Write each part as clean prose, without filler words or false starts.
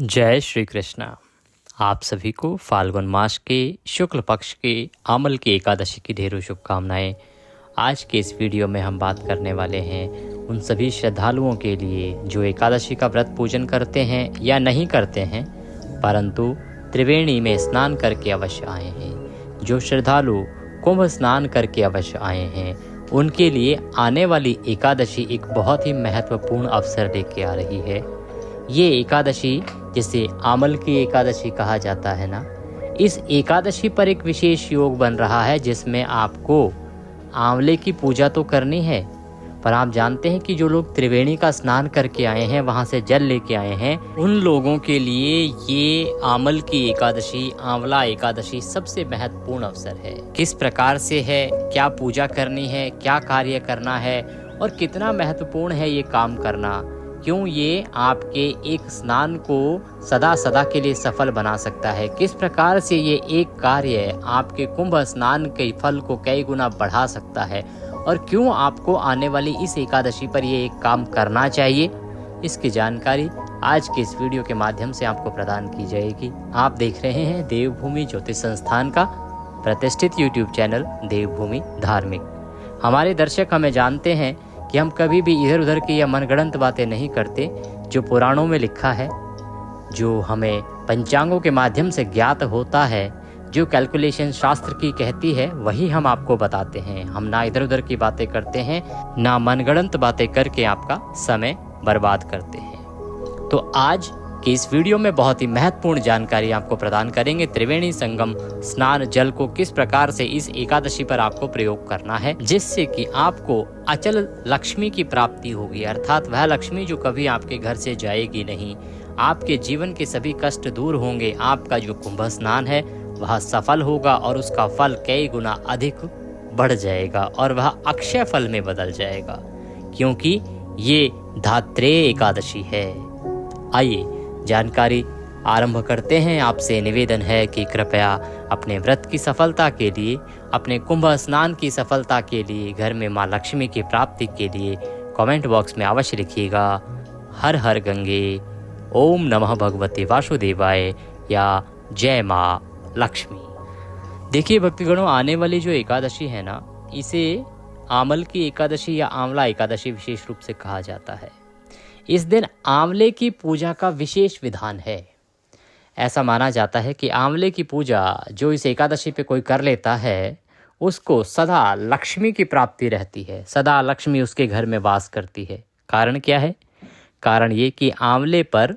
जय श्री कृष्णा। आप सभी को फाल्गुन मास के शुक्ल पक्ष के आमल की एकादशी की ढेरों शुभकामनाएं। आज के इस वीडियो में हम बात करने वाले हैं उन सभी श्रद्धालुओं के लिए जो एकादशी का व्रत पूजन करते हैं या नहीं करते हैं, परंतु त्रिवेणी में स्नान करके अवश्य आए हैं। जो श्रद्धालु कुंभ स्नान करके अवश्य आए हैं, उनके लिए आने वाली एकादशी एक बहुत ही महत्वपूर्ण अवसर लेके आ रही है। ये एकादशी, जिसे आमल की एकादशी कहा जाता है ना, इस एकादशी पर एक विशेष योग बन रहा है जिसमें आपको आंवले की पूजा तो करनी है, पर आप जानते हैं कि जो लोग त्रिवेणी का स्नान करके आए हैं, वहां से जल लेके आए हैं, उन लोगों के लिए ये आमल की एकादशी, आंवला एकादशी सबसे महत्वपूर्ण अवसर है। किस प्रकार से है, क्या पूजा करनी है, क्या कार्य करना है और कितना महत्वपूर्ण है ये काम करना, क्यों ये आपके एक स्नान को सदा सदा के लिए सफल बना सकता है, किस प्रकार से ये एक कार्य आपके कुंभ स्नान के फल को कई गुना बढ़ा सकता है और क्यों आपको आने वाली इस एकादशी पर ये एक काम करना चाहिए, इसकी जानकारी आज के इस वीडियो के माध्यम से आपको प्रदान की जाएगी। आप देख रहे हैं देवभूमि ज्योतिष संस्थान का प्रतिष्ठित यूट्यूब चैनल देवभूमि धार्मिक। हमारे दर्शक हमें जानते हैं कि हम कभी भी इधर उधर की या मनगढ़ंत बातें नहीं करते। जो पुराणों में लिखा है, जो हमें पंचांगों के माध्यम से ज्ञात होता है, जो कैलकुलेशन शास्त्र की कहती है, वही हम आपको बताते हैं। हम ना इधर उधर की बातें करते हैं, ना मनगढ़ंत बातें करके आपका समय बर्बाद करते हैं। तो आज कि इस वीडियो में बहुत ही महत्वपूर्ण जानकारी आपको प्रदान करेंगे। त्रिवेणी संगम स्नान जल को किस प्रकार से इस एकादशी पर आपको प्रयोग करना है, जिससे कि आपको अचल लक्ष्मी की प्राप्ति होगी, अर्थात वह लक्ष्मी जो कभी आपके घर से जाएगी नहीं। आपके जीवन के सभी कष्ट दूर होंगे। आपका जो कुंभ स्नान है वह सफल होगा और उसका फल कई गुना अधिक बढ़ जाएगा और वह अक्षय फल में बदल जाएगा, क्योंकि ये धात्रेय एकादशी है। आइए जानकारी आरंभ करते हैं। आपसे निवेदन है कि कृपया अपने व्रत की सफलता के लिए, अपने कुंभ स्नान की सफलता के लिए, घर में माँ लक्ष्मी की प्राप्ति के लिए कमेंट बॉक्स में अवश्य लिखिएगा हर हर गंगे, ओम नमः भगवते वासुदेवाय या जय माँ लक्ष्मी। देखिए भक्तगणों, आने वाली जो एकादशी है ना, इसे आमल की एकादशी या आंवला एकादशी विशेष रूप से कहा जाता है। इस दिन आंवले की पूजा का विशेष विधान है। ऐसा माना जाता है कि आंवले की पूजा जो इस एकादशी पे कोई कर लेता है, उसको सदा लक्ष्मी की प्राप्ति रहती है, सदा लक्ष्मी उसके घर में वास करती है। कारण क्या है? कारण ये कि आंवले पर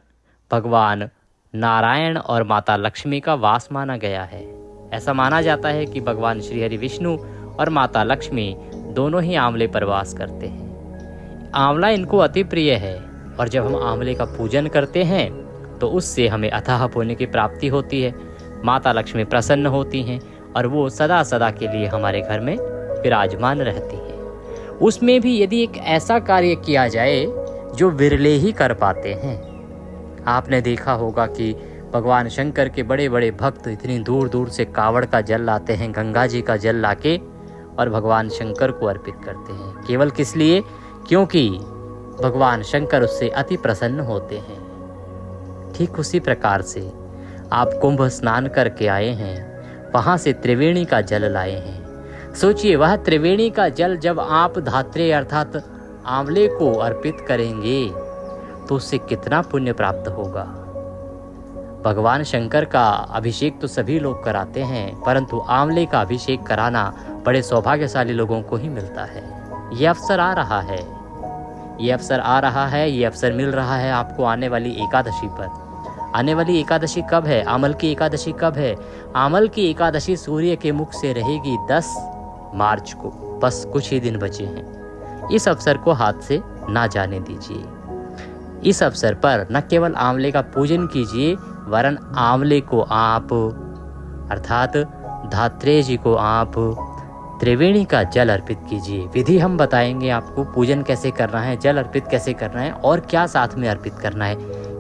भगवान नारायण और माता लक्ष्मी का वास माना गया है। ऐसा माना जाता है कि भगवान श्री हरि विष्णु और माता लक्ष्मी दोनों ही आंवले पर वास करते हैं। आंवला इनको अति प्रिय है और जब हम आंवले का पूजन करते हैं तो उससे हमें अथाह पुण्य की प्राप्ति होती है। माता लक्ष्मी प्रसन्न होती हैं और वो सदा सदा के लिए हमारे घर में विराजमान रहती हैं। उसमें भी यदि एक ऐसा कार्य किया जाए जो विरले ही कर पाते हैं। आपने देखा होगा कि भगवान शंकर के बड़े बड़े भक्त इतनी दूर दूर से कावड़ का जल लाते हैं, गंगा जी का जल लाके, और भगवान शंकर को अर्पित करते हैं। केवल किस लिए? क्योंकि भगवान शंकर उससे अति प्रसन्न होते हैं। ठीक उसी प्रकार से आप कुंभ स्नान करके आए हैं, वहां से त्रिवेणी का जल लाए हैं। सोचिए, वह त्रिवेणी का जल जब आप धात्रेय अर्थात आंवले को अर्पित करेंगे तो उससे कितना पुण्य प्राप्त होगा। भगवान शंकर का अभिषेक तो सभी लोग कराते हैं, परंतु आंवले का अभिषेक कराना बड़े सौभाग्यशाली लोगों को ही मिलता है। ये अवसर आ रहा है, ये अवसर मिल रहा है आपको आने वाली एकादशी पर। आने वाली एकादशी कब है? आमल की एकादशी कब है? आमल की एकादशी सूर्य के मुख से रहेगी 10 मार्च को। बस कुछ ही दिन बचे हैं। इस अवसर को हाथ से ना जाने दीजिए। इस अवसर पर न केवल आंवले का पूजन कीजिए, वरन आंवले को आप अर्थात धात्रेय जी को आप त्रिवेणी का जल अर्पित कीजिए। विधि हम बताएंगे आपको, पूजन कैसे करना है, जल अर्पित कैसे करना है और क्या साथ में अर्पित करना है,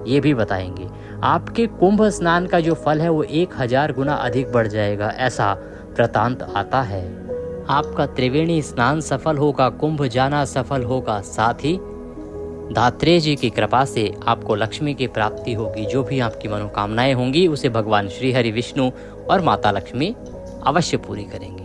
ये भी बताएंगे। आपके कुंभ स्नान का जो फल है वो 1000 गुना अधिक बढ़ जाएगा, ऐसा वृतांत आता है। आपका त्रिवेणी स्नान सफल होगा, कुंभ जाना सफल होगा, साथ ही धात्रेय जी की कृपा से आपको लक्ष्मी की प्राप्ति होगी। जो भी आपकी मनोकामनाएं होंगी उसे भगवान श्री हरि विष्णु और माता लक्ष्मी अवश्य पूरी करेंगी।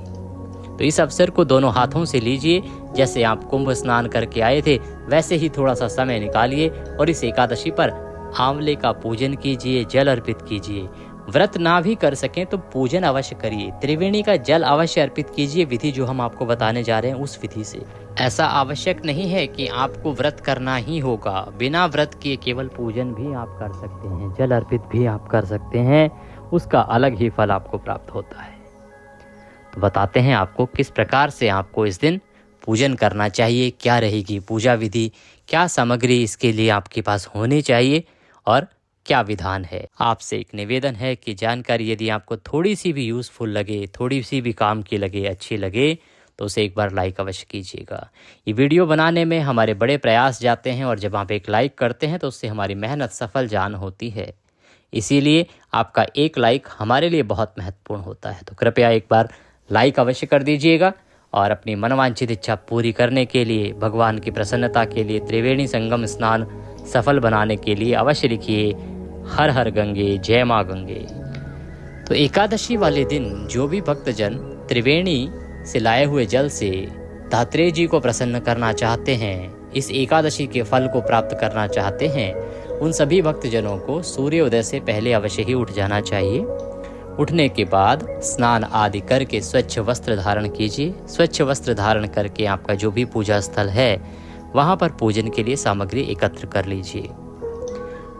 तो इस अवसर को दोनों हाथों से लीजिए। जैसे आप कुंभ स्नान करके आए थे वैसे ही थोड़ा सा समय निकालिए और इस एकादशी पर आंवले का पूजन कीजिए, जल अर्पित कीजिए। व्रत ना भी कर सकें तो पूजन अवश्य करिए। त्रिवेणी का जल अवश्य अर्पित कीजिए। विधि जो हम आपको बताने जा रहे हैं उस विधि से। ऐसा आवश्यक नहीं है कि आपको व्रत करना ही होगा। बिना व्रत किए केवल पूजन भी आप कर सकते हैं, जल अर्पित भी आप कर सकते हैं, उसका अलग ही फल आपको प्राप्त होता है। तो बताते हैं आपको किस प्रकार से आपको इस दिन पूजन करना चाहिए, क्या रहेगी पूजा विधि, क्या सामग्री इसके लिए आपके पास होनी चाहिए और क्या विधान है। आपसे एक निवेदन है कि जानकारी यदि आपको थोड़ी सी भी यूज़फुल लगे, थोड़ी सी भी काम की लगे, अच्छी लगे तो उसे एक बार लाइक अवश्य कीजिएगा। ये वीडियो बनाने में हमारे बड़े प्रयास जाते हैं और जब आप एक लाइक करते हैं तो उससे हमारी मेहनत सफल जान होती है। इसीलिए आपका एक लाइक हमारे लिए बहुत महत्वपूर्ण होता है। तो कृपया एक बार लाइक अवश्य कर दीजिएगा और अपनी मनोवांछित इच्छा पूरी करने के लिए, भगवान की प्रसन्नता के लिए, त्रिवेणी संगम स्नान सफल बनाने के लिए अवश्य लिखिए हर हर गंगे, जय माँ गंगे। तो एकादशी वाले दिन जो भी भक्तजन त्रिवेणी से लाए हुए जल से धात्रेय जी को प्रसन्न करना चाहते हैं, इस एकादशी के फल को प्राप्त करना चाहते हैं, उन सभी भक्तजनों को सूर्योदय से पहले अवश्य ही उठ जाना चाहिए। उठने के बाद स्नान आदि करके स्वच्छ वस्त्र धारण कीजिए। स्वच्छ वस्त्र धारण करके आपका जो भी पूजा स्थल है वहाँ पर पूजन के लिए सामग्री एकत्र कर लीजिए।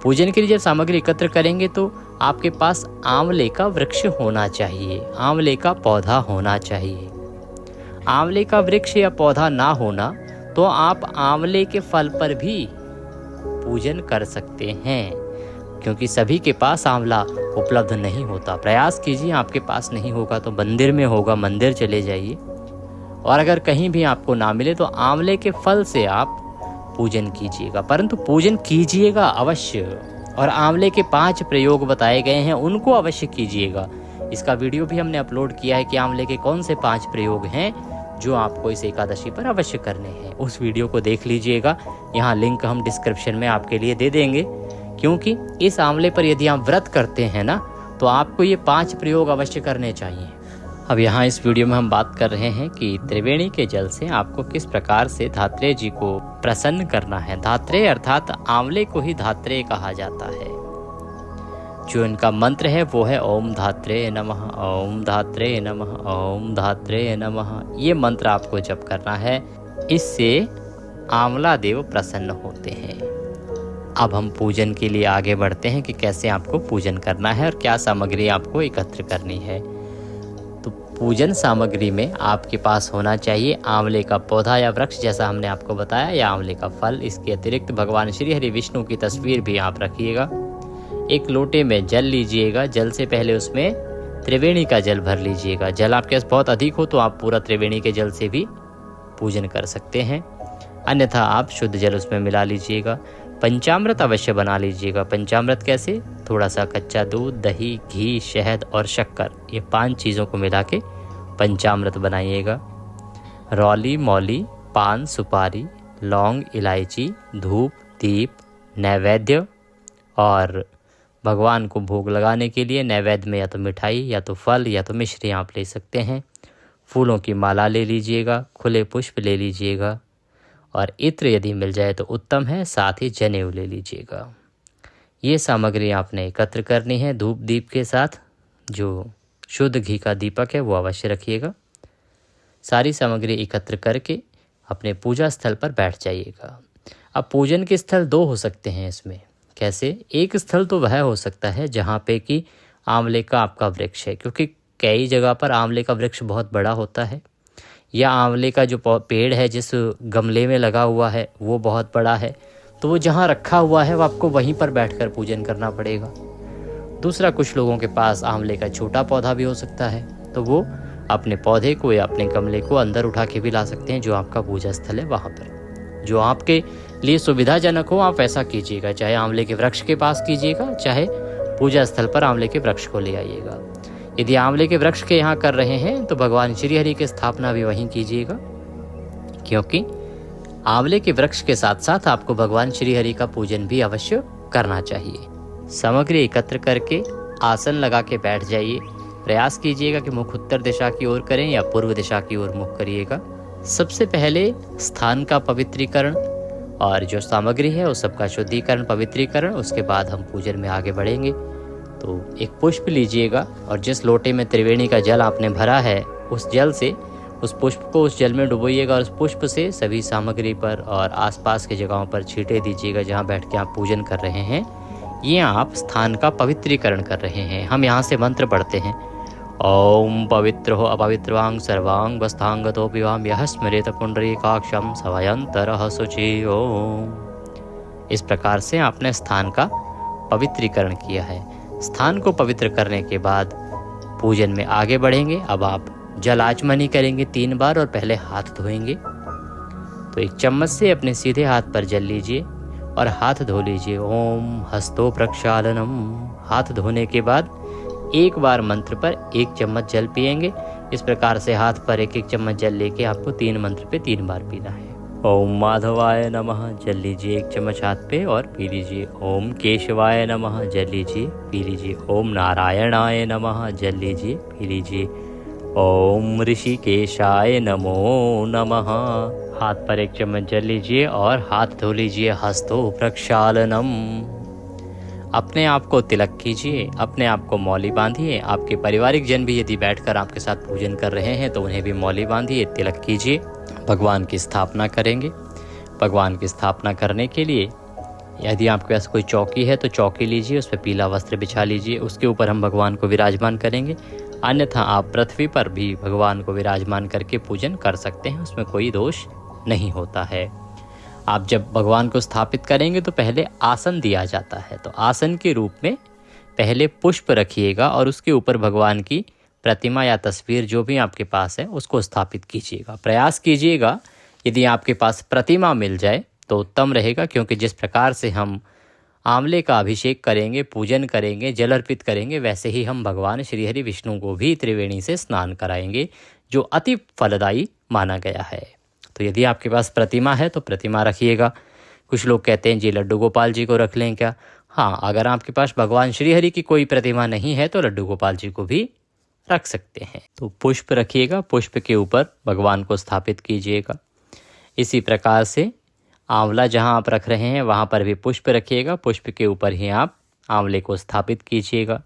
पूजन के लिए जब सामग्री एकत्र करेंगे तो आपके पास आंवले का वृक्ष होना चाहिए, आंवले का पौधा होना चाहिए। आंवले का वृक्ष या पौधा ना होना तो आप आंवले के फल पर भी पूजन कर सकते हैं, क्योंकि सभी के पास आंवला उपलब्ध नहीं होता। प्रयास कीजिए, आपके पास नहीं होगा तो मंदिर में होगा, मंदिर चले जाइए, और अगर कहीं भी आपको ना मिले तो आंवले के फल से आप पूजन कीजिएगा। परंतु पूजन कीजिएगा अवश्य, और आंवले के 5 प्रयोग बताए गए हैं उनको अवश्य कीजिएगा। इसका वीडियो भी हमने अपलोड किया है कि आंवले के कौन से 5 प्रयोग हैं जो आपको इस एकादशी पर अवश्य करने हैं। उस वीडियो को देख लीजिएगा, यहाँ लिंक हम डिस्क्रिप्शन में आपके लिए दे देंगे। क्योंकि इस आंवले पर यदि आप व्रत करते हैं ना तो आपको ये 5 प्रयोग अवश्य करने चाहिए। अब यहाँ इस वीडियो में हम बात कर रहे हैं कि त्रिवेणी के जल से आपको किस प्रकार से धात्रेय जी को प्रसन्न करना है। धात्रेय अर्थात आंवले को ही धात्रेय कहा जाता है। जो इनका मंत्र है वो है ओम धात्रेय नमः, ओम धात्रेय नमः, ओम धात्रेय नमः। ये मंत्र आपको जप करना है, इससे आंवला देव प्रसन्न होते हैं। अब हम पूजन के लिए आगे बढ़ते हैं कि कैसे आपको पूजन करना है और क्या सामग्री आपको एकत्र करनी है। तो पूजन सामग्री में आपके पास होना चाहिए आंवले का पौधा या वृक्ष, जैसा हमने आपको बताया, या आंवले का फल। इसके अतिरिक्त भगवान श्री हरि विष्णु की तस्वीर भी आप रखिएगा। एक लोटे में जल लीजिएगा। जल से पहले उसमें त्रिवेणी का जल भर लीजिएगा। जल आपके पास बहुत अधिक हो तो आप पूरा त्रिवेणी के जल से भी पूजन कर सकते हैं, अन्यथा आप शुद्ध जल उसमें मिला लीजिएगा। पंचामृत अवश्य बना लीजिएगा। पंचामृत कैसे? थोड़ा सा कच्चा दूध, दही, घी, शहद और शक्कर, ये 5 चीज़ों को मिला के पंचामृत बनाइएगा। रौली, मौली, पान, सुपारी, लौंग, इलायची, धूप, दीप, नैवेद्य, और भगवान को भोग लगाने के लिए नैवेद्य में या तो मिठाई या तो फल या तो मिश्री आप ले सकते हैं। फूलों की माला ले लीजिएगा, खुले पुष्प ले लीजिएगा, और इत्र यदि मिल जाए तो उत्तम है, साथ ही जनेऊ ले लीजिएगा। ये सामग्री आपने एकत्र करनी है। धूप दीप के साथ जो शुद्ध घी का दीपक है वो अवश्य रखिएगा। सारी सामग्री एकत्र करके अपने पूजा स्थल पर बैठ जाइएगा। अब पूजन के स्थल 2 हो सकते हैं इसमें। कैसे? एक स्थल तो वह हो सकता है जहाँ पे कि आंवले का आपका वृक्ष है, क्योंकि कई जगह पर आंवले का वृक्ष बहुत बड़ा होता है, या आंवले का जो पेड़ है जिस गमले में लगा हुआ है वो बहुत बड़ा है, तो वो जहाँ रखा हुआ है वो आपको वहीं पर बैठकर पूजन करना पड़ेगा। दूसरा, कुछ लोगों के पास आंवले का छोटा पौधा भी हो सकता है, तो वो अपने पौधे को या अपने गमले को अंदर उठा के भी ला सकते हैं जो आपका पूजा स्थल है वहाँ पर। जो आपके लिए सुविधाजनक हो आप ऐसा कीजिएगा, चाहे आंवले के वृक्ष के पास कीजिएगा, चाहे पूजा स्थल पर आंवले के वृक्ष को ले आइएगा। यदि आंवले के वृक्ष के यहाँ कर रहे हैं तो भगवान श्री हरि की स्थापना भी वहीं कीजिएगा, क्योंकि आंवले के वृक्ष के साथ साथ आपको भगवान श्री हरि का पूजन भी अवश्य करना चाहिए। सामग्री एकत्र करके आसन लगा के बैठ जाइए। प्रयास कीजिएगा कि मुख उत्तर दिशा की ओर करें या पूर्व दिशा की ओर मुख करिएगा। सबसे पहले स्थान का पवित्रीकरण और जो सामग्री है उस सबका शुद्धिकरण पवित्रीकरण, उसके बाद हम पूजन में आगे बढ़ेंगे। तो एक पुष्प लीजिएगा और जिस लोटे में त्रिवेणी का जल आपने भरा है उस जल से उस पुष्प को उस जल में डुबोइएगा और उस पुष्प से सभी सामग्री पर और आसपास की जगहों पर छींटे दीजिएगा जहाँ बैठ के आप पूजन कर रहे हैं। ये आप स्थान का पवित्रीकरण कर रहे हैं। हम यहाँ से मंत्र पढ़ते हैं, ओम पवित्र हो अपवित्रवांग सर्वांग वस्तांगतो विवाम यह स्मृत पुंडरीकाक्षम सवयंतरः शुचि ओम। इस प्रकार से आपने स्थान का पवित्रीकरण किया है। स्थान को पवित्र करने के बाद पूजन में आगे बढ़ेंगे। अब आप जल आचमनी करेंगे 3 बार और पहले हाथ धोएंगे। तो एक चम्मच से अपने सीधे हाथ पर जल लीजिए और हाथ धो लीजिए। ओम हस्तो प्रक्षालनम। हाथ धोने के बाद एक बार मंत्र पर 1 चम्मच जल पिएंगे। इस प्रकार से हाथ पर 1-1 चम्मच जल लेके आपको 3 मंत्र पे 3 बार पीना है। ओम माधवाय नमः जल लीजिए 1 चम्मच हाथ पे और पी लीजिए। ओम केशवाय नमः जल लीजिए पी लीजिए। ओम नारायणाय नमः जल लीजिए पी लीजिए। ओम ऋषिकेशाय नमो नमः। हाथ पर 1 चम्मच जल लीजिए और हाथ धो लीजिए। हस्तो प्रक्षालनम। अपने आप को तिलक कीजिए, अपने आप को मौली बांधिए। आपके पारिवारिक जन भी यदि बैठकर आपके साथ पूजन कर रहे हैं तो उन्हें भी मौली बांधिए, तिलक कीजिए। भगवान की स्थापना करेंगे। भगवान की स्थापना करने के लिए यदि आपके पास कोई चौकी है तो चौकी लीजिए, उस पर पीला वस्त्र बिछा लीजिए, उसके ऊपर हम भगवान को विराजमान करेंगे। अन्यथा आप पृथ्वी पर भी भगवान को विराजमान करके पूजन कर सकते हैं, उसमें कोई दोष नहीं होता है। आप जब भगवान को स्थापित करेंगे तो पहले आसन दिया जाता है। तो आसन के रूप में पहले पुष्प रखिएगा और उसके ऊपर भगवान की प्रतिमा या तस्वीर जो भी आपके पास है उसको स्थापित कीजिएगा। प्रयास कीजिएगा यदि आपके पास प्रतिमा मिल जाए तो उत्तम रहेगा, क्योंकि जिस प्रकार से हम आंवले का अभिषेक करेंगे, पूजन करेंगे, जल अर्पित करेंगे, वैसे ही हम भगवान श्री हरि विष्णु को भी त्रिवेणी से स्नान कराएंगे, जो अति फलदायी माना गया है। तो यदि आपके पास प्रतिमा है तो प्रतिमा रखिएगा। कुछ लोग कहते हैं जी लड्डू गोपाल जी को रख लें क्या? हाँ, अगर आपके पास भगवान श्री हरि की कोई प्रतिमा नहीं है तो लड्डू गोपाल जी को भी रख सकते हैं। तो पुष्प रखिएगा, पुष्प के ऊपर भगवान को स्थापित कीजिएगा। इसी प्रकार से आंवला जहाँ आप रख रहे हैं वहाँ पर भी पुष्प रखिएगा, पुष्प के ऊपर ही आप आंवले को स्थापित कीजिएगा।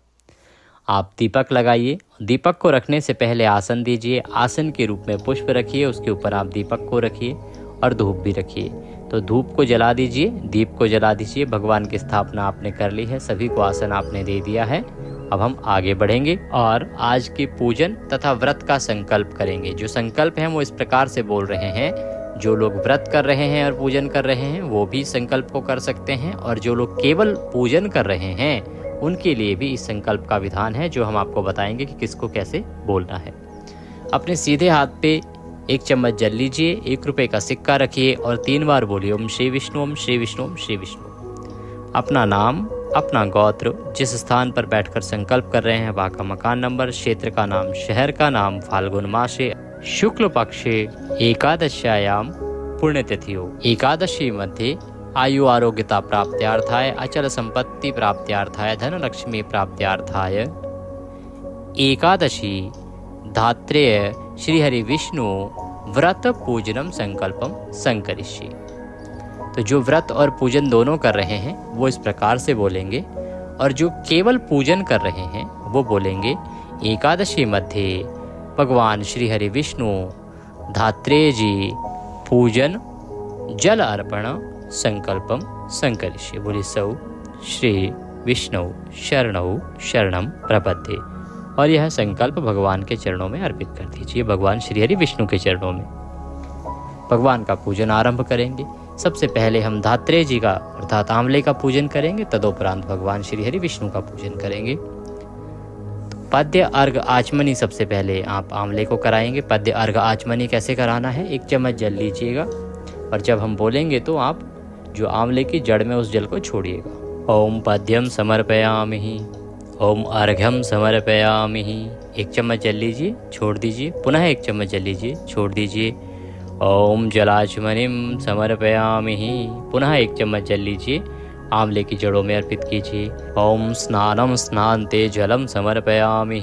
आप दीपक लगाइए, दीपक को रखने से पहले आसन दीजिए, आसन के रूप में पुष्प रखिए, उसके ऊपर आप दीपक को रखिए और धूप भी रखिए। तो धूप को जला दीजिए, दीप को जला दीजिए। भगवान की स्थापना आपने कर ली है, सभी को आसन आपने दे दिया है। अब हम आगे बढ़ेंगे और आज की पूजन तथा व्रत का संकल्प करेंगे। जो संकल्प है वो इस प्रकार से बोल रहे हैं, जो लोग व्रत कर रहे हैं और पूजन कर रहे हैं वो भी संकल्प को कर सकते हैं, और जो लोग केवल पूजन कर रहे हैं उनके लिए भी इस संकल्प का विधान है, जो हम आपको बताएंगे कि किसको कैसे बोलना है। अपने सीधे हाथ पे 1 चम्मच जल लीजिए, 1 रुपये का सिक्का रखिए और 3 बार बोलिए ओम श्री विष्णु ओम श्री विष्णु ओम श्री विष्णु। अपना नाम, अपना गोत्र, जिस स्थान पर बैठकर संकल्प कर रहे हैं वहाँ का मकान नंबर, क्षेत्र का नाम, शहर का नाम, फाल्गुन मासे शुक्ल पक्षे एकादश्यायाम पुण्यतिथियो एकादशी मध्ये आयु आरोग्यता प्राप्त्यार्थाय, अचल संपत्ति प्राप्त्यार्थाय, धन लक्ष्मी प्राप्त्यार्थाय एकादशी धात्रेय श्री हरि विष्णु व्रत पूजनम संकल्पम संकरिष्ये। तो जो व्रत और पूजन दोनों कर रहे हैं वो इस प्रकार से बोलेंगे, और जो केवल पूजन कर रहे हैं वो बोलेंगे एकादशी मध्य भगवान श्री हरि विष्णु धात्रेय जी पूजन जल अर्पण संकल्पम संकरिष्ये। बोली सौ श्री विष्णु शरणौ शरणम प्रपद्ये। और यह संकल्प भगवान के चरणों में अर्पित कर दीजिए, भगवान श्री हरि विष्णु के चरणों में। भगवान का पूजन आरंभ करेंगे। सबसे पहले हम धात्रेय जी का अर्थात आंवले का पूजन करेंगे, तदोपरांत भगवान श्री हरि विष्णु का पूजन करेंगे। पद्य अर्घ आचमनी सबसे पहले आप आंवले को कराएंगे। पद्य अर्घ आचमनी कैसे कराना है? 1 चम्मच जल लीजिएगा और जब हम बोलेंगे तो आप जो आंवले की जड़ में उस जल को छोड़िएगा। ओम पद्यम समर्पयामि, ओम अर्घ्यम समर्पयामि। 1 चम्मच जल लीजिए, छोड़ दीजिए, पुनः 1 चम्मच जल लीजिए, छोड़ दीजिए। ओम जलाचमनिम समर्पयामि। पुनः 1 चम्मच जल लीजिए, आंवले की जड़ों में अर्पित कीजिए। ओम स्नानम स्नान्ते जलम समर्पयामि।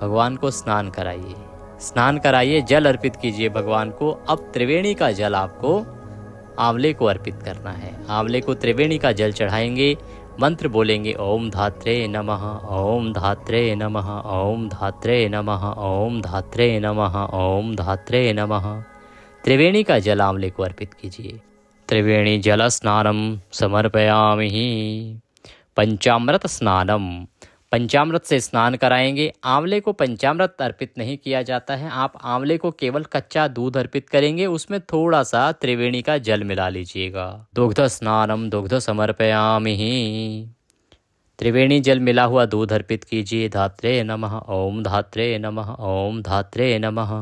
भगवान को स्नान कराइए, स्नान कराइए, जल अर्पित कीजिए भगवान को। अब त्रिवेणी का जल आपको आंवले को अर्पित करना है। आंवले को त्रिवेणी का जल चढ़ाएंगे, मंत्र बोलेंगे ओम धात्रे नमः, ओम धात्रे नमः, ओम धात्रे नमः, ओम धात्रे नमः, ओम धात्रे नमः। त्रिवेणी का जल आंवले को अर्पित कीजिए। त्रिवेणी जल स्नानम समर्पयामि। पंचामृत स्नानम, पंचामृत से स्नान कराएंगे। आंवले को पंचामृत अर्पित नहीं किया जाता है, आप आंवले को केवल कच्चा दूध अर्पित करेंगे, उसमें थोड़ा सा त्रिवेणी का जल मिला लीजिएगा। दुग्ध स्नानम दुग्ध समर्पयामि। त्रिवेणी जल मिला हुआ दूध अर्पित कीजिए। धात्रे नमः, ओम धात्रे नमः, ओम धात्रे नमः।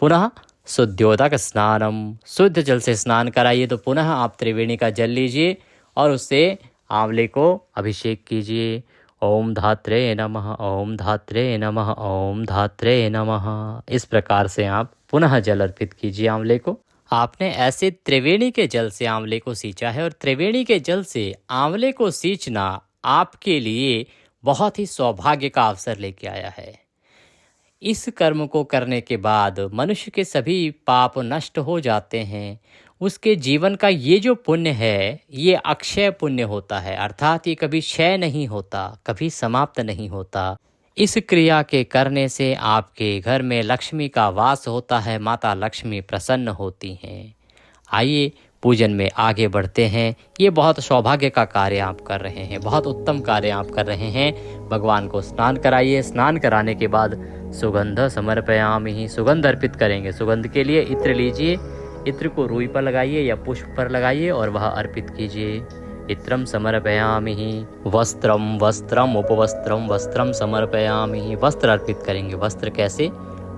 पुनः शुद्धोदक स्नानम, शुद्ध जल से स्नान कराइए। तो पुनः आप त्रिवेणी का जल लीजिए और उससे आंवले को अभिषेक कीजिए। ओम धात्रे नमः, ओम धात्रे नमः, ओम धात्रे नमः। इस प्रकार से आप पुनः जल अर्पित कीजिए आंवले को। आपने ऐसे त्रिवेणी के जल से आंवले को सींचा है, और त्रिवेणी के जल से आंवले को सींचना आपके लिए बहुत ही सौभाग्य का अवसर लेके आया है। इस कर्म को करने के बाद मनुष्य के सभी पाप नष्ट हो जाते हैं। उसके जीवन का ये जो पुण्य है, ये अक्षय पुण्य होता है, अर्थात ये कभी क्षय नहीं होता, कभी समाप्त नहीं होता। इस क्रिया के करने से आपके घर में लक्ष्मी का वास होता है, माता लक्ष्मी प्रसन्न होती हैं। आइए पूजन में आगे बढ़ते हैं। ये बहुत सौभाग्य का कार्य आप कर रहे हैं, बहुत उत्तम कार्य आप कर रहे हैं। भगवान को स्नान कराइए। स्नान कराने के बाद सुगंध समर्पयामि, सुगंध अर्पित करेंगे। सुगंध के लिए इत्र लीजिए, इत्र को रुई पर लगाइए या पुष्प पर लगाइए और वह अर्पित कीजिए। इत्रम समर्पयामि। वस्त्रम वस्त्रम उपवस्त्रम वस्त्रम समर्पयामि। वस्त्र अर्पित करेंगे। वस्त्र कैसे?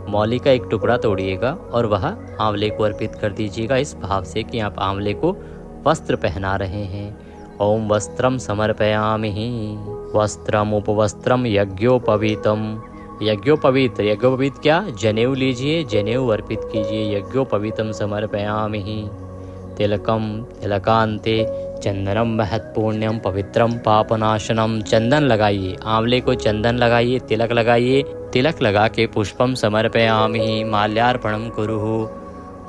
मौली का एक टुकड़ा तोड़िएगा और वह आंवले को अर्पित कर दीजिएगा, इस भाव से कि आप आंवले को वस्त्र पहना रहे हैं। ओम वस्त्रम समर्पयामि। वस्त्रम उपवस्त्रम यज्ञोपवीतम। यज्ञोपवीत, यज्ञोपवीत क्या? जनेऊ लीजिए, जनेऊ अर्पित कीजिए। यज्ञोपवीतम समर्पयामि। तिलकम तिलकांते चंदनम महत्पुण्यम पवित्रम पापनाशनम। चंदन लगाइए, आंवले को चंदन लगाइए, तिलक लगाइए। तिलक लगा के पुष्पम समर्पयामि। माल्यार्पणम कुरुहु।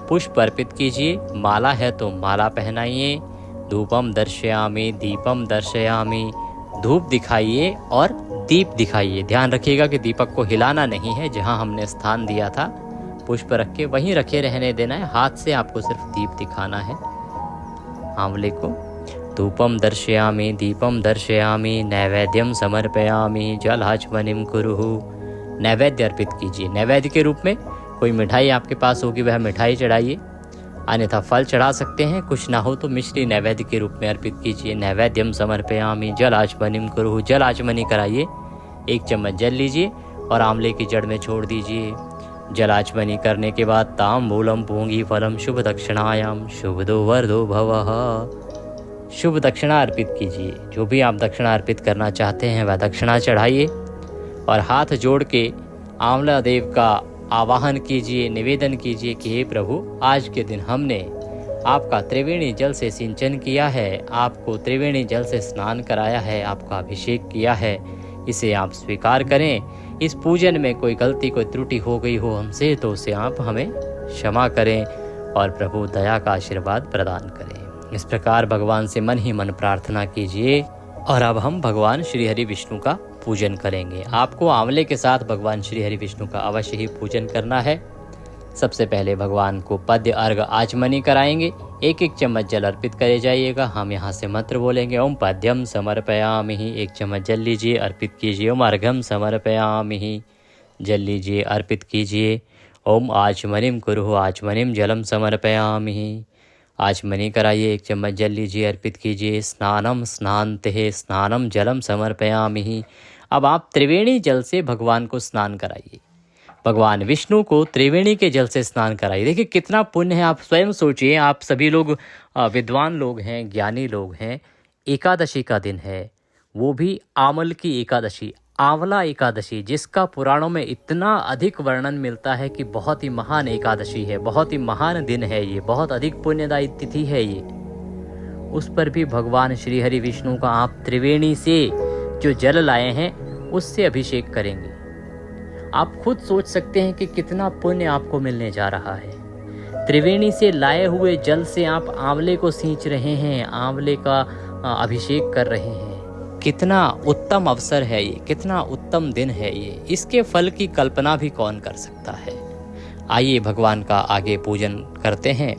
पुष्प अर्पित कीजिए। माला है तो माला पहनाइए। धूपम दर्शयामि, दीपम दर्शयामि। धूप दिखाइए और दीप दिखाइए। ध्यान रखिएगा कि दीपक को हिलाना नहीं है। जहां हमने स्थान दिया था पुष्प रख के वहीं रखे रहने देना है। हाथ से आपको सिर्फ दीप दिखाना है आंवले को। धूपम दर्शयामि, दीपम दर्शयामि। नैवेद्यम समर्पयामि। जलाचमनिम कुरुहु। नैवेद्य अर्पित कीजिए। नैवेद्य के रूप में कोई मिठाई आपके पास होगी, वह मिठाई चढ़ाइए, अन्यथा फल चढ़ा सकते हैं। कुछ ना हो तो मिश्री नैवेद्य के रूप में अर्पित कीजिए। नैवेद्यम समर्पयामि। जलाचमनिम कुरुहु। जल आचमनी कराइए। 1 चम्मच जल लीजिए और आंवले की जड़ में छोड़ दीजिए। जलाचमनी करने के बाद ताम्बूलम पूंगी फलम शुभ दक्षिणायाम शुभदो वरदो भवः। शुभ दक्षिणा अर्पित कीजिए। जो भी आप दक्षिणा अर्पित करना चाहते हैं वह दक्षिणा चढ़ाइए और हाथ जोड़ के आंवला देव का आवाहन कीजिए, निवेदन कीजिए कि हे प्रभु, आज के दिन हमने आपका त्रिवेणी जल से सिंचन किया है, आपको त्रिवेणी जल से स्नान कराया है, आपका अभिषेक किया है, इसे आप स्वीकार करें। इस पूजन में कोई गलती, कोई त्रुटि हो गई हो हमसे तो उसे आप हमें क्षमा करें और प्रभु दया का आशीर्वाद प्रदान करें। इस प्रकार भगवान से मन ही मन प्रार्थना कीजिए। और अब हम भगवान श्री हरि विष्णु का पूजन करेंगे। आपको आंवले के साथ भगवान श्री हरि विष्णु का अवश्य ही पूजन करना है। सबसे पहले भगवान को पद्य अर्घ आचमनी कराएंगे। 1-1 चम्मच जल अर्पित करे जाइएगा। हम यहाँ से मंत्र बोलेंगे। ओम पद्यम समर्पयामि। 1 चम्मच जल लीजिए, अर्पित कीजिए। ओम अर्घम समर्पयामि। जल लीजिए, अर्पित कीजिए। ओम आचमनिम कुरुहु। आचमनिम जलम समर्पयामि। आचमनी कराइए। 1 चम्मच जल लीजिए, अर्पित कीजिए। स्नानम स्नान्ते स्नानम जलम समर्पयामि। अब आप त्रिवेणी जल से भगवान को स्नान कराइए। भगवान विष्णु को त्रिवेणी के जल से स्नान कराइए। देखिए कितना पुण्य है, आप स्वयं सोचिए। आप सभी लोग विद्वान लोग हैं, ज्ञानी लोग हैं। एकादशी का दिन है, वो भी आमल की एकादशी। आंवला एकादशी, जिसका पुराणों में इतना अधिक वर्णन मिलता है कि बहुत ही महान एकादशी है, बहुत ही महान दिन है ये, बहुत अधिक पुण्यदायी तिथि है ये, उस पर भी भगवान श्री हरि विष्णु का आप त्रिवेणी से जो जल लाए हैं उससे अभिषेक करेंगे। आप खुद सोच सकते हैं कि कितना पुण्य आपको मिलने जा रहा है। त्रिवेणी से लाए हुए जल से आप आंवले को सींच रहे हैं, आंवले का अभिषेक कर रहे हैं। कितना उत्तम अवसर है ये, कितना उत्तम दिन है ये, इसके फल की कल्पना भी कौन कर सकता है। आइए भगवान का आगे पूजन करते हैं।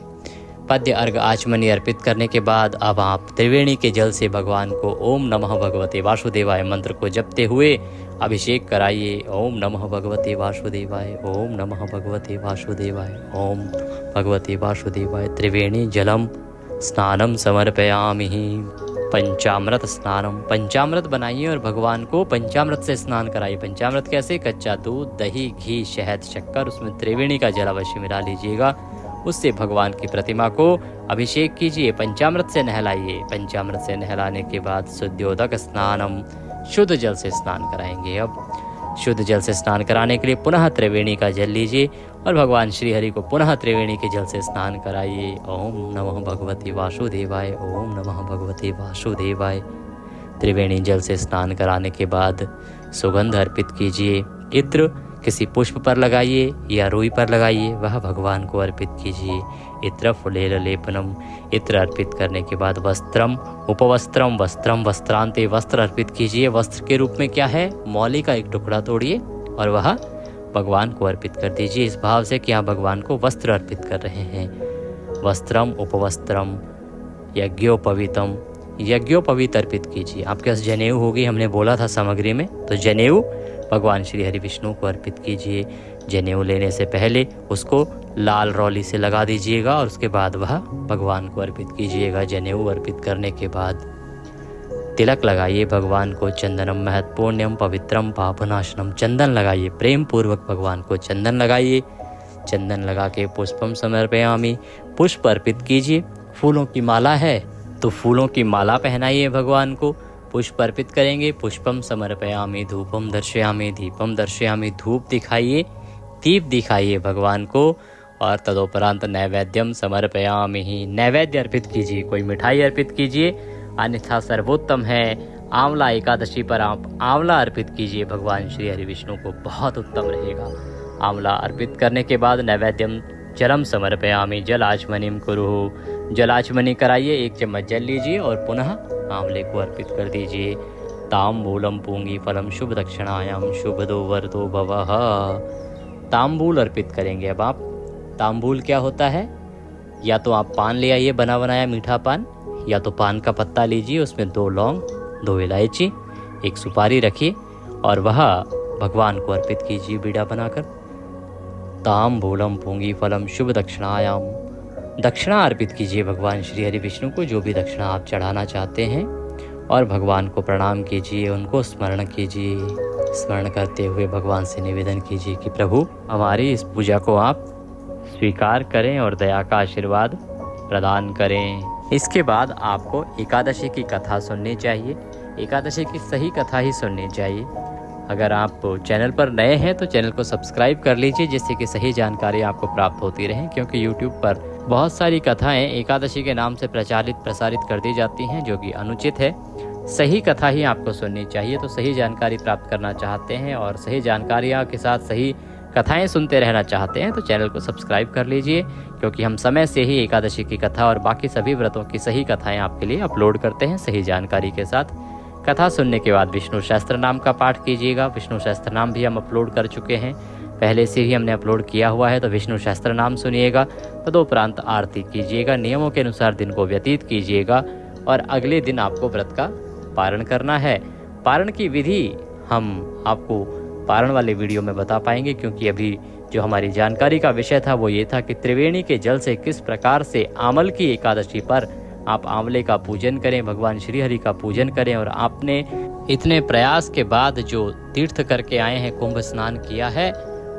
पद्य अर्घ आचमनी अर्पित करने के बाद अब आप त्रिवेणी के जल से भगवान को ओम नमः भगवते वासुदेवाय मंत्र को जपते हुए अभिषेक कराइए। ओम नमः भगवते वासुदेवाय, ओम नमः भगवते वासुदेवाय, ओम भगवते वासुदेवाय। त्रिवेणी जलम स्नानम समर्पयामि। पंचामृत स्नानम, पंचामृत बनाइए और भगवान को पंचामृत से स्नान कराइए। पंचामृत कैसे? कच्चा दूध, दही, घी, शहद, शक्कर, उसमें त्रिवेणी का जल अवश्य मिला लीजिएगा। उससे भगवान की प्रतिमा को अभिषेक कीजिए, पंचामृत से नहलाइए। पंचामृत से नहलाने के बाद शुद्धोदक स्नानम, शुद्ध जल से स्नान कराएंगे। अब शुद्ध जल से स्नान कराने के लिए पुनः त्रिवेणी का जल लीजिए और भगवान श्री हरि को पुनः त्रिवेणी के जल से स्नान कराइए। ओम नमः भगवते वासुदेवाय, ओम नमः भगवते वासुदेवाय। त्रिवेणी जल से स्नान कराने के बाद सुगंध अर्पित कीजिए। इत्र किसी पुष्प पर लगाइए या रुई पर लगाइए, वह भगवान को अर्पित कीजिए। इत्र फुलेल लेपनम, इत्र अर्पित करने के बाद वस्त्रम उपवस्त्रम, वस्त्रम वस्त्रांते, वस्त्र अर्पित कीजिए। वस्त्र के रूप में क्या है? मौली का एक टुकड़ा तोड़िए और वह भगवान को अर्पित कर दीजिए, इस भाव से कि आप भगवान को वस्त्र अर्पित कर रहे हैं। वस्त्रम उपवस्त्रम यज्ञोपवीतम, यज्ञोपवीत अर्पित कीजिए। आपके पास जनेऊ होगी, हमने बोला था सामग्री में, तो जनेऊ भगवान श्री हरि विष्णु को अर्पित कीजिए। जनेऊ लेने से पहले उसको लाल रौली से लगा दीजिएगा और उसके बाद वह भगवान को अर्पित कीजिएगा। जनेऊ अर्पित करने के बाद तिलक लगाइए भगवान को। चंदनम महत्पुण्यम पवित्रम पापनाशनम, चंदन लगाइए, प्रेम पूर्वक भगवान को चंदन लगाइए। चंदन लगा के पुष्पम समर्पयामि, पुष्प अर्पित कीजिए। फूलों की माला है तो फूलों की माला पहनाइए भगवान को। पुष्प अर्पित करेंगे। पुष्पम समर्पयामि, धूपम दर्शयामि, दीपम दर्शयामि, धूप दिखाइए, दीप दिखाइए भगवान को। और तदोपरांत नैवेद्यम समर्पयामि, नैवेद्य अर्पित कीजिए, कोई मिठाई अर्पित कीजिए, अन्यथा सर्वोत्तम है आंवला एकादशी पर आप आंवला अर्पित कीजिए भगवान श्री हरि विष्णु को, बहुत उत्तम रहेगा। आंवला अर्पित करने के बाद नैवेद्यम जलम समर्पयामि, जल आचमनिम कुरु, जल आचमनी कराइए। 1 चम्मच जल लीजिए और पुनः आंवले को अर्पित कर दीजिए। ताम्बूलम पूंगी फलम शुभ दक्षिणायाम शुभदो वरदो भवः, ताम्बूल अर्पित करेंगे। अब आप ताम्बूल क्या होता है? या तो आप पान ले आइए, बना बनाया मीठा पान, या तो पान का पत्ता लीजिए, उसमें 2 लौंग, 2 इलायची, 1 सुपारी रखिए और वह भगवान को अर्पित कीजिए बीड़ा बनाकर। ताम्बूलम पूंगी फलम शुभ दक्षिणायाम, दक्षिणा अर्पित कीजिए भगवान श्री हरि विष्णु को, जो भी दक्षिणा आप चढ़ाना चाहते हैं, और भगवान को प्रणाम कीजिए, उनको स्मरण कीजिए। स्मरण करते हुए भगवान से निवेदन कीजिए कि प्रभु हमारी इस पूजा को आप स्वीकार करें और दया का आशीर्वाद प्रदान करें। इसके बाद आपको एकादशी की कथा सुननी चाहिए, एकादशी की सही कथा ही सुननी चाहिए। अगर आप चैनल पर नए हैं तो चैनल को सब्सक्राइब कर लीजिए, जिससे कि सही जानकारी आपको प्राप्त होती रहे, क्योंकि यूट्यूब पर बहुत सारी कथाएं एकादशी के नाम से प्रसारित कर दी जाती हैं, जो कि अनुचित है। सही कथा ही आपको सुननी चाहिए। तो सही जानकारी प्राप्त करना चाहते हैं और सही जानकारियाँ के साथ सही कथाएं सुनते रहना चाहते हैं तो चैनल को सब्सक्राइब कर लीजिए, क्योंकि हम समय से ही एकादशी की कथा और बाकी सभी व्रतों की सही कथाएं आपके लिए अपलोड करते हैं सही जानकारी के साथ। कथा सुनने के बाद विष्णु सहस्त्र नाम का पाठ कीजिएगा। विष्णु सहस्त्र नाम भी हम अपलोड कर चुके हैं, पहले से ही हमने अपलोड किया हुआ है, तो विष्णु सहस्त्र नाम सुनिएगा। तदोपरांत आरती कीजिएगा, नियमों के अनुसार दिन को व्यतीत कीजिएगा और अगले दिन आपको व्रत का पारण करना है। पारण की विधि हम आपको पारण वाले वीडियो में बता पाएंगे, क्योंकि अभी जो हमारी जानकारी का विषय था वो ये था कि त्रिवेणी के जल से किस प्रकार से आमल की एकादशी पर आप आंवले का पूजन करें, भगवान श्री हरि का पूजन करें। और आपने इतने प्रयास के बाद जो तीर्थ करके आए हैं, कुंभ स्नान किया है,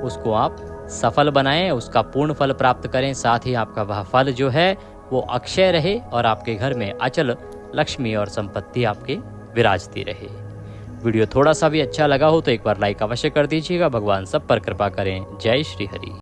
उसको आप सफल बनाएं, उसका पूर्ण फल प्राप्त करें। साथ ही आपका वह फल जो है वो अक्षय रहे और आपके घर में अचल लक्ष्मी और संपत्ति आपके विराजती रहे। वीडियो थोड़ा सा भी अच्छा लगा हो तो एक बार लाइक अवश्य कर दीजिएगा। भगवान सब पर कृपा करें। जय श्री हरि।